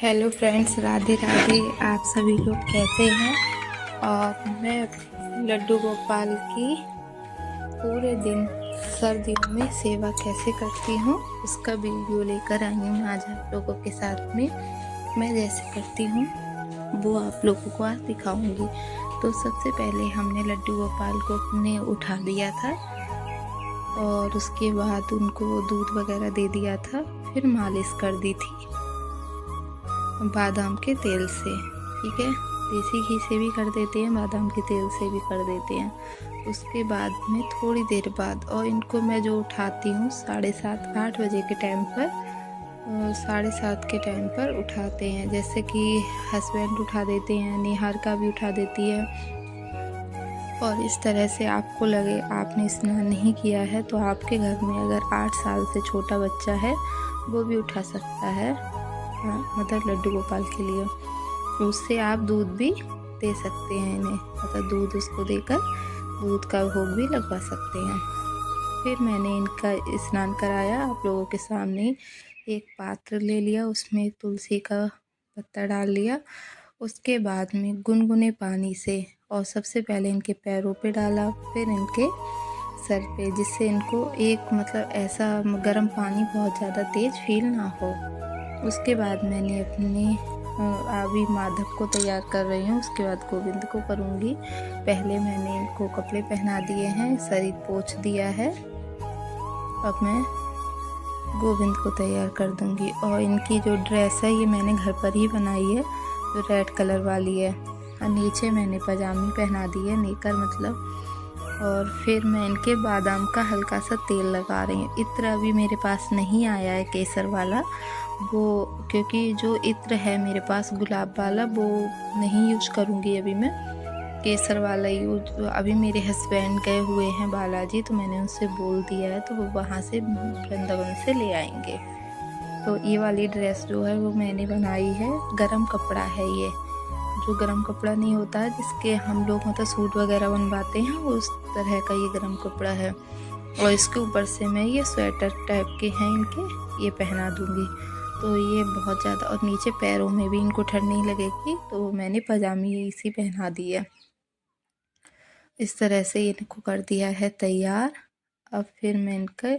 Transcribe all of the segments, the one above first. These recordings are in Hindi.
Hello friends, Radhe Radhe. आप सभी लोग कैसे हैं? और मैं लड्डू गोपाल की पूरे दिन सर्दियों में सेवा कैसे करती हूँ उसका वीडियो लेकर आई हूँ आज आप लोगों के साथ में। मैं जैसे करती हूँ वो आप लोगों को आज दिखाऊंगी। तो सबसे पहले हमने लड्डू गोपाल को अपने उठा दिया था और उसके बाद उनको दूध वगैरह दे दिया था, फिर मालिश कर दी थी बादाम के तेल से। ठीक है, देसी घी से भी कर देते हैं, बादाम के तेल से भी कर देते हैं। उसके बाद में थोड़ी देर बाद, और इनको मैं जो उठाती हूँ 7:30-8 बजे के टाइम पर, 7:30 के टाइम पर उठाते हैं। जैसे कि हस्बैंड उठा देते हैं, निहारिका भी उठा देती है। और इस तरह से आपको लगे आपने स्नान नहीं किया है तो आपके घर में अगर 8 साल से छोटा बच्चा है वो भी उठा सकता है, मतलब लड्डू गोपाल के लिए। उससे आप दूध भी दे सकते हैं इन्हें, मतलब दूध उसको देकर दूध का भोग भी लगवा सकते हैं। फिर मैंने इनका स्नान कराया आप लोगों के सामने। एक पात्र ले लिया, उसमें तुलसी का पत्ता डाल लिया। उसके बाद में गुनगुने पानी से, और सबसे पहले इनके पैरों पे डाला, फिर इनके सर पे, जिससे इनको एक मतलब ऐसा गर्म पानी बहुत ज़्यादा तेज़ फील ना हो। उसके बाद मैंने अपने अभी माधव को तैयार कर रही हूँ, उसके बाद गोविंद को करूँगी। पहले मैंने इनको कपड़े पहना दिए हैं, शरीर पोंछ दिया है। अब मैं गोविंद को तैयार कर दूँगी। और इनकी जो ड्रेस है ये मैंने घर पर ही बनाई है, जो रेड कलर वाली है। और नीचे मैंने पजामी पहना दी है, नेकर मतलब। और फिर मैं इनके बादाम का हल्का सा तेल लगा रही हूँ। इत्र अभी मेरे पास नहीं आया है केसर वाला, वो क्योंकि जो इत्र है मेरे पास गुलाब वाला वो नहीं यूज करूँगी अभी मैं, केसर वाला यूज। अभी मेरे हस्बैंड गए हुए हैं बालाजी, तो मैंने उनसे बोल दिया है तो वो वहाँ से वृंदावन से ले आएंगे। तो ये वाली ड्रेस जो है वो मैंने बनाई है, गरम कपड़ा है ये, जो गरम कपड़ा नहीं होता है जिसके हम लोग मतलब सूट वगैरह बनवाते हैं, उस तरह का ये गरम कपड़ा है। और इसके ऊपर से मैं ये स्वेटर टाइप के हैं इनके, ये पहना दूँगी। तो ये बहुत ज़्यादा, और नीचे पैरों में भी इनको ठंड नहीं लगेगी, तो मैंने पजामी इसी पहना दी है। इस तरह से इनको कर दिया है तैयार। अब फिर मैं इनका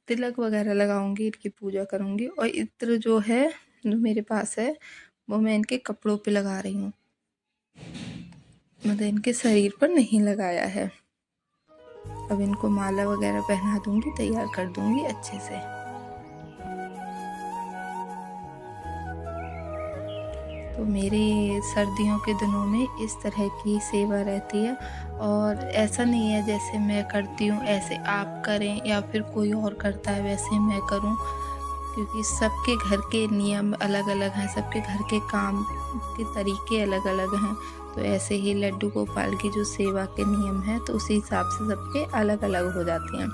तिलक वगैरह लगाऊंगी, इनकी पूजा करूंगी। और इत्र जो है जो मेरे पास है वो मैं इनके कपड़ों पे लगा रही हूँ, मतलब इनके शरीर पर नहीं लगाया है। अब इनको माला वगैरह पहना दूंगी, तैयार कर दूंगी अच्छे से। तो मेरे सर्दियों के दिनों में इस तरह की सेवा रहती है। और ऐसा नहीं है जैसे मैं करती हूँ ऐसे आप करें, या फिर कोई और करता है वैसे मैं करूँ, क्योंकि सबके घर के नियम अलग अलग हैं, सबके घर के काम के तरीके अलग अलग हैं। तो ऐसे ही लड्डू गोपाल की जो सेवा के नियम हैं तो उसी हिसाब से सबके अलग अलग हो जाते हैं।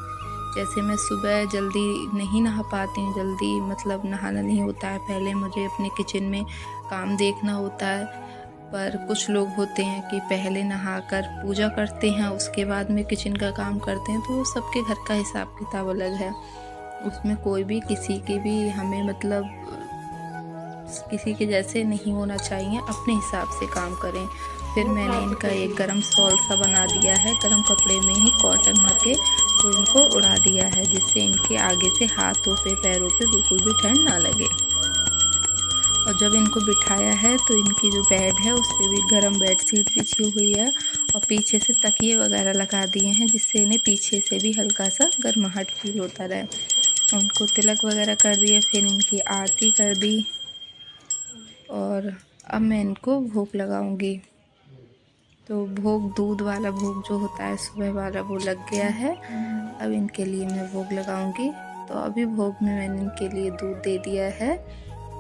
जैसे मैं सुबह जल्दी नहीं नहा पाती हूँ, जल्दी मतलब नहाना नहीं होता है, पहले मुझे अपने किचन में काम देखना होता है। पर कुछ लोग होते हैं कि पहले नहाकर पूजा करते हैं, उसके बाद में किचन का काम करते हैं। तो सबके घर का हिसाब किताब अलग है, उसमें कोई भी किसी के भी हमें मतलब किसी के जैसे नहीं होना चाहिए, अपने हिसाब से काम करें। फिर मैंने इनका एक गरम शॉल सा बना दिया है, गरम कपड़े में ही कॉटन के, तो इनको उड़ा दिया है, जिससे इनके आगे से हाथों पे पैरों पे बिल्कुल भी ठंड ना लगे। और जब इनको बिठाया है तो इनकी जो बेड है उस पर भी गरम बेड शीट बिछी हुई है, और पीछे से तकिए वगैरह लगा दिए हैं, जिससे इन्हें पीछे से भी हल्का सा गर्माहट फील होता रहे। उनको तिलक वगैरह कर दिए, फिर इनकी आरती कर दी। और अब मैं इनको भोग लगाऊंगी। तो भोग, दूध वाला भोग जो होता है सुबह वाला, वो लग गया है। अब इनके लिए मैं भोग लगाऊंगी। तो अभी भोग में मैंने इनके लिए दूध दे दिया है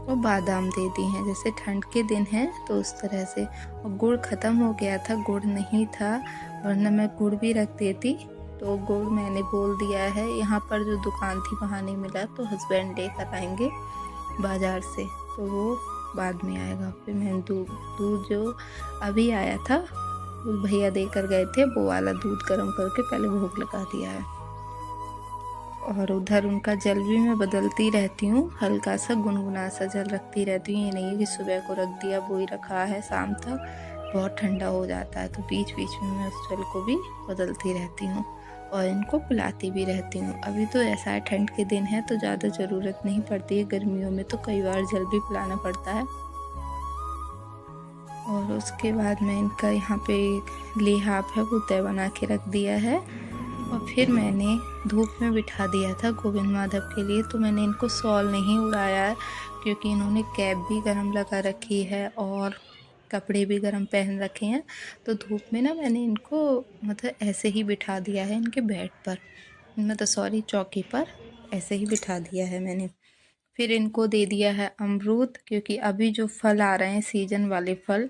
और बादाम दे दी हैं, जैसे ठंड के दिन है तो उस तरह से। और गुड़ ख़त्म हो गया था, गुड़ नहीं था, वरना मैं गुड़ भी रख देती। तो गुड़ मैंने बोल दिया है, यहाँ पर जो दुकान थी वहाँ नहीं मिला, तो हस्बैंड लेकर आएंगे बाज़ार से, तो वो बाद में आएगा। फिर मैंने दूध जो अभी आया था वो भैया देकर गए थे, वो वाला दूध गर्म करके पहले भोग लगा दिया है। और उधर उनका जल भी मैं बदलती रहती हूँ, हल्का सा गुनगुना सा जल रखती रहती हूँ। ये नहीं है कि सुबह को रख दिया वही रखा है, शाम तक बहुत ठंडा हो जाता है, तो बीच बीच में मैं उस जल को भी बदलती रहती हूँ और इनको पिलाती भी रहती हूँ। अभी तो ऐसा है ठंड के दिन है तो ज़्यादा ज़रूरत नहीं पड़ती है, गर्मियों में तो कई बार जल भी पिलाना पड़ता है। और उसके बाद मैं इनका यहाँ पे लिहाफ है वो तय बना के रख दिया है और फिर मैंने धूप में बिठा दिया था गोविंद माधव के लिए। तो मैंने इनको शॉल नहीं उड़ाया है क्योंकि इन्होंने कैप भी गर्म लगा रखी है और कपड़े भी गर्म पहन रखे हैं, तो धूप में ना मैंने इनको मतलब ऐसे ही बिठा दिया है इनके बेड पर, मतलब सॉरी चौकी पर ऐसे ही बिठा दिया है मैंने। फिर इनको दे दिया है अमरूद, क्योंकि अभी जो फल आ रहे हैं सीजन वाले फल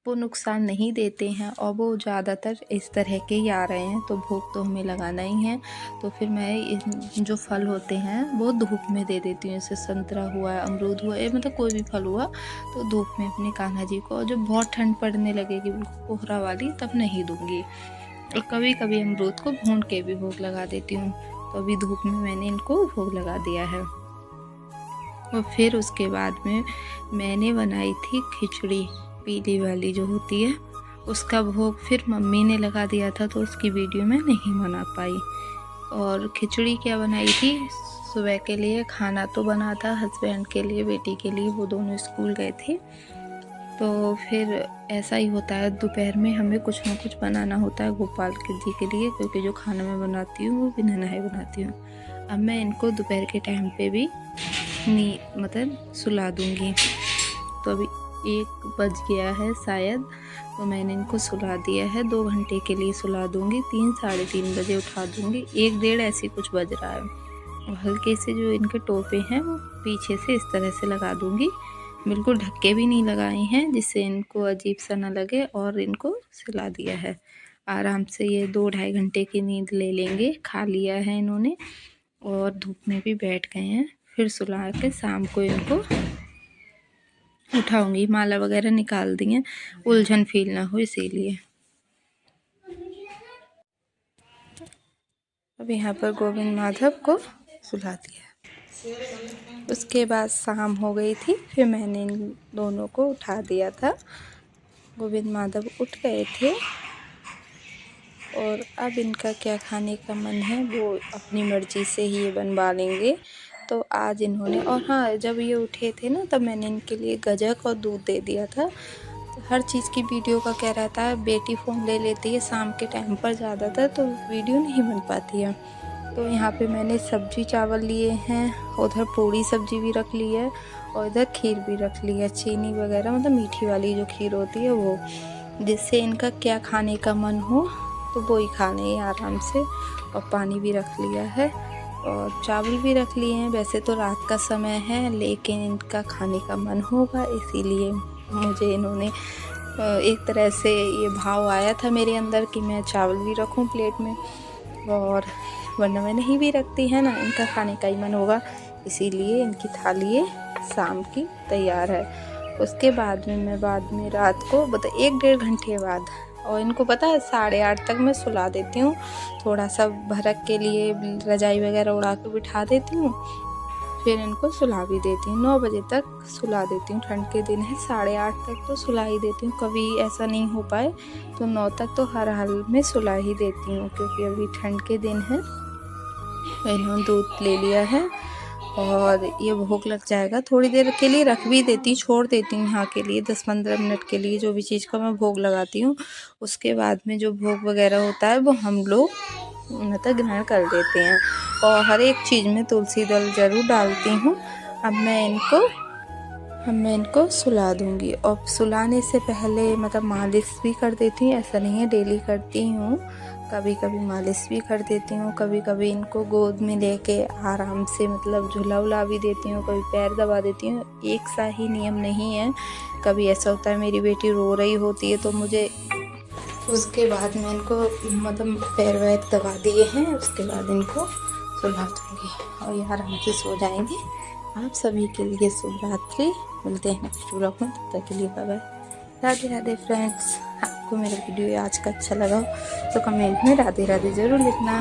वो नुकसान नहीं देते हैं और वो ज़्यादातर इस तरह के ही आ रहे हैं, तो भोग तो हमें लगाना ही है। तो फिर मैं जो फल होते हैं वो धूप में दे देती हूँ, जैसे संतरा हुआ, अमरूद हुआ, ये मतलब कोई भी फल हुआ तो धूप में अपने कान्हा जी को। और जब बहुत ठंड पड़ने लगेगी बिल्कुल कोहरा वाली तब नहीं दूँगी, और कभी कभी अमरूद को भून के भी भोग लगा देती हूँ। तो अभी धूप में मैंने इनको भोग लगा दिया है। और फिर उसके बाद में मैंने बनाई थी खिचड़ी पीली वाली जो होती है, उसका भोग फिर मम्मी ने लगा दिया था तो उसकी वीडियो मैं नहीं बना पाई। और खिचड़ी क्या बनाई थी, सुबह के लिए खाना तो बना था, हस्बैंड के लिए, बेटी के लिए, वो दोनों स्कूल गए थे। तो फिर ऐसा ही होता है दोपहर में हमें कुछ ना कुछ बनाना होता है गोपाल जी के लिए, क्योंकि जो खाना मैं बनाती हूँ वो बिना नहाए बनाती हूँ। अब मैं इनको दोपहर के टाइम पे भी मतलब सुला दूँगी। तो अभी 1 बज गया है शायद, तो मैंने इनको सुला दिया है, 2 घंटे के लिए सुला दूँगी, 3 साढ़े 3 बजे उठा दूँगी, 1 डेढ़ ऐसे कुछ बज रहा है। और हल्के से जो इनके टोपे हैं वो पीछे से इस तरह से लगा दूँगी, बिल्कुल ढक्के भी नहीं लगाए हैं जिससे इनको अजीब सा ना लगे, और इनको सुला दिया है। आराम से ये 2 ढाई घंटे की नींद ले लेंगे, खा लिया है इन्होंने और धूप में भी बैठ गए हैं। फिर सुला के शाम को इनको उठाऊंगी, माला वगैरह निकाल दी है, उलझन फील ना हो इसीलिए। अब यहाँ पर गोविंद माधव को सुला दिया। उसके बाद शाम हो गई थी, फिर मैंने इन दोनों को उठा दिया था। गोविंद माधव उठ गए थे और अब इनका क्या खाने का मन है वो अपनी मर्ज़ी से ही ये बनवा लेंगे। तो आज इन्होंने, और हाँ, जब ये उठे थे ना तब मैंने इनके लिए गज्जक और दूध दे दिया था। तो हर चीज़ की वीडियो का क्या रहता है, बेटी फ़ोन ले लेती है शाम के टाइम पर ज़्यादातर, तो वीडियो नहीं बन पाती है। तो यहाँ पे मैंने सब्जी चावल लिए हैं, उधर पूड़ी सब्जी भी रख ली है और इधर खीर भी रख ली है, चीनी वगैरह मतलब मीठी वाली जो खीर होती है वो, जिससे इनका क्या खाने का मन हो तो वो ही खा लें आराम से। और पानी भी रख लिया है और चावल भी रख लिए हैं। वैसे तो रात का समय है लेकिन इनका खाने का मन होगा, इसीलिए मुझे इन्होंने एक तरह से ये भाव आया था मेरे अंदर कि मैं चावल भी रखूं प्लेट में, और वरना मैं नहीं भी रखती है ना, इनका खाने का ही मन होगा, इसीलिए इनकी थाली शाम की तैयार है। उसके बाद में मैं रात को 1 डेढ़ घंटे बाद, और इनको पता है 8:30 तक मैं सुला देती हूँ, थोड़ा सा भरक के लिए रजाई वगैरह उड़ा के बिठा देती हूँ, फिर इनको सुला भी देती हूँ। 9 बजे तक सुला देती हूँ, ठंड के दिन है, 8:30 तक तो सुला ही देती हूँ। कभी ऐसा नहीं हो पाए तो 9 तक तो हर हाल में सुला ही देती हूँ, क्योंकि अभी ठंड के दिन है। इन्होंने दूध ले लिया है और ये भोग लग जाएगा, थोड़ी देर के लिए रख भी देती, छोड़ देती हूँ यहाँ के लिए 10-15 मिनट के लिए, जो भी चीज़ का मैं भोग लगाती हूँ। उसके बाद में जो भोग वगैरह होता है वो हम लोग मतलब ग्रहण कर देते हैं, और हर एक चीज़ में तुलसी दल ज़रूर डालती हूँ। अब मैं इनको सुला दूँगी, और सुलाने से पहले मतलब मालिश भी कर देती हूँ, ऐसा नहीं है डेली करती हूँ, कभी कभी मालिश भी कर देती हूँ। कभी कभी इनको गोद में लेके आराम से मतलब झुला उला भी देती हूँ, कभी पैर दबा देती हूँ, एक सा ही नियम नहीं है। कभी ऐसा होता है मेरी बेटी रो रही होती है तो मुझे उसके बाद में इनको मतलब पैर वैर दबा दिए हैं, उसके बाद इनको सुला दूँगी और ये आराम से सो जाएंगे। आप सभी के लिए शुभ रात्रि, मिलते हैं नेक्स्ट व्लॉग में, तब तक के लिए bye bye, Radhe Radhe friends. आपको मेरा वीडियो आज का अच्छा लगा तो कमेंट में राधे राधे ज़रूर लिखना।